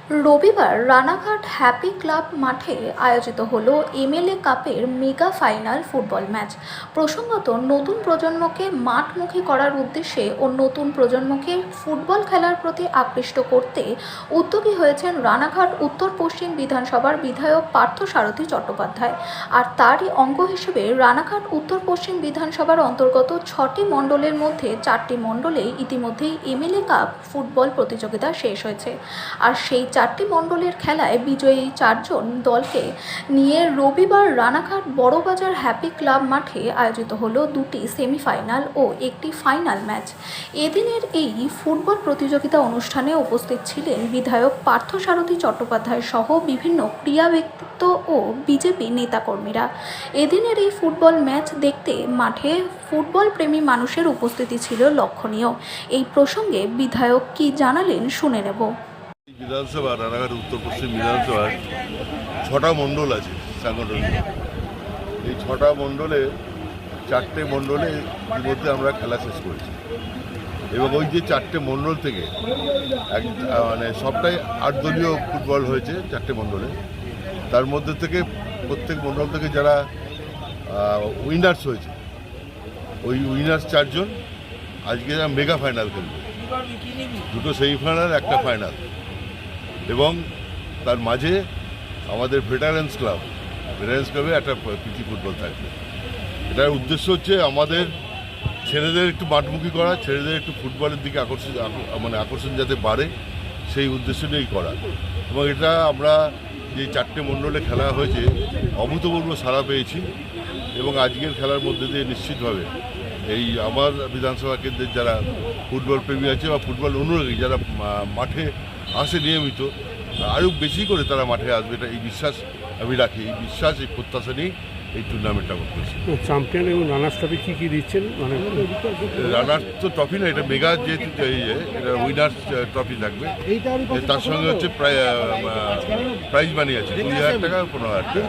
রবিবার Ranaghat happy club মাঠে আয়োজিত হলো এমএলএ কাপের মেগা ফাইনাল ফুটবল ম্যাচ। প্রসঙ্গত, নতুন প্রজন্মকে মাঠমুখী করার উদ্দেশ্যে ও নতুন প্রজন্মকে ফুটবল খেলার প্রতি আকৃষ্ট করতে উদ্যোগী হয়েছেন রানাঘাট উত্তর পশ্চিম বিধানসভার বিধায়ক পার্থসারথী চট্টোপাধ্যায়। আর তারই অঙ্গ হিসেবে রানাঘাট উত্তর পশ্চিম বিধানসভার অন্তর্গত 6টি মণ্ডলের মধ্যে 4টি মণ্ডলে ইতিমধ্যেই এমএলএ কাপ ফুটবল প্রতিযোগিতা শেষ হয়েছে। আর সেই 4টি মণ্ডলের খেলায় বিজয়ী 4জন দলকে নিয়ে রবিবার রানাঘাট বড়বাজার হ্যাপি ক্লাব মাঠে আয়োজিত হলো 2টি সেমিফাইনাল ও একটি ফাইনাল ম্যাচ। এদিনের এই ফুটবল প্রতিযোগিতা অনুষ্ঠানে উপস্থিত ছিলেন বিধায়ক পার্থসারথী চট্টোপাধ্যায় সহ বিভিন্ন ক্রীড়া ব্যক্তিত্ব ও বিজেপি নেতাকর্মীরা। এদিনের এই ফুটবল ম্যাচ দেখতে মাঠে ফুটবল প্রেমী মানুষের উপস্থিতি ছিল লক্ষণীয়। এই প্রসঙ্গে বিধায়ক কি জানালেন শুনে নেব। বিধানসভা রানাঘাট উত্তর পশ্চিম বিধানসভার 6টা মণ্ডল আছে সাংগঠনিক। এই 6টা মণ্ডলে 4টে মণ্ডলে ইতিমধ্যে আমরা খেলা শেষ করেছি এবং ওই যে 4টে মণ্ডল থেকে সবটাই 8 দলীয় ফুটবল হয়েছে 4টে মণ্ডলে। তার মধ্যে থেকে প্রত্যেক মণ্ডল থেকে যারা উইনার্স হয়েছে ওই উইনার্স 4 জন আজকে মেগা ফাইনাল খেলবে, 2টো সেমিফাইনাল একটা ফাইনাল। এবং তার মাঝে আমাদের ভেটারেন্স ক্লাবে একটা প্রীতি ফুটবল থাকবে। এটার উদ্দেশ্য হচ্ছে আমাদের ছেলেদের একটু মাঠমুখী করা, ছেলেদের একটু ফুটবলের দিকে আকর্ষণ যাতে বাড়ে, সেই উদ্দেশ্য নিয়েই করা। এবং এটা আমরা যে 4টে মণ্ডলে খেলা হয়েছে অভূতপূর্ব সাড়া পেয়েছি এবং আজকের খেলার মধ্যে দিয়ে নিশ্চিতভাবে এই আমার বিধানসভা কেন্দ্রের যারা ফুটবল প্রেমী আছে বা ফুটবল অনুরাগী যারা মাঠে আসে নিয়মিত, আরও বেশি করে তারা মাঠে আসবে, এটা এই বিশ্বাস আমি রাখি। এই বিশ্বাস, এই প্রত্যাশা নিয়েই এই টুর্নামেন্টটা করতেছি। চ্যাম্পিয়ন এবং রানার্স ট্রফি কী দিচ্ছেন? রানার্স তো ট্রফি না, এটা মেগা যেহেতু এটা উইনার্স ট্রফি থাকবে। তার সঙ্গে হচ্ছে প্রাইজ মানি আছে 20,000 টাকা, 15,000 টাকা।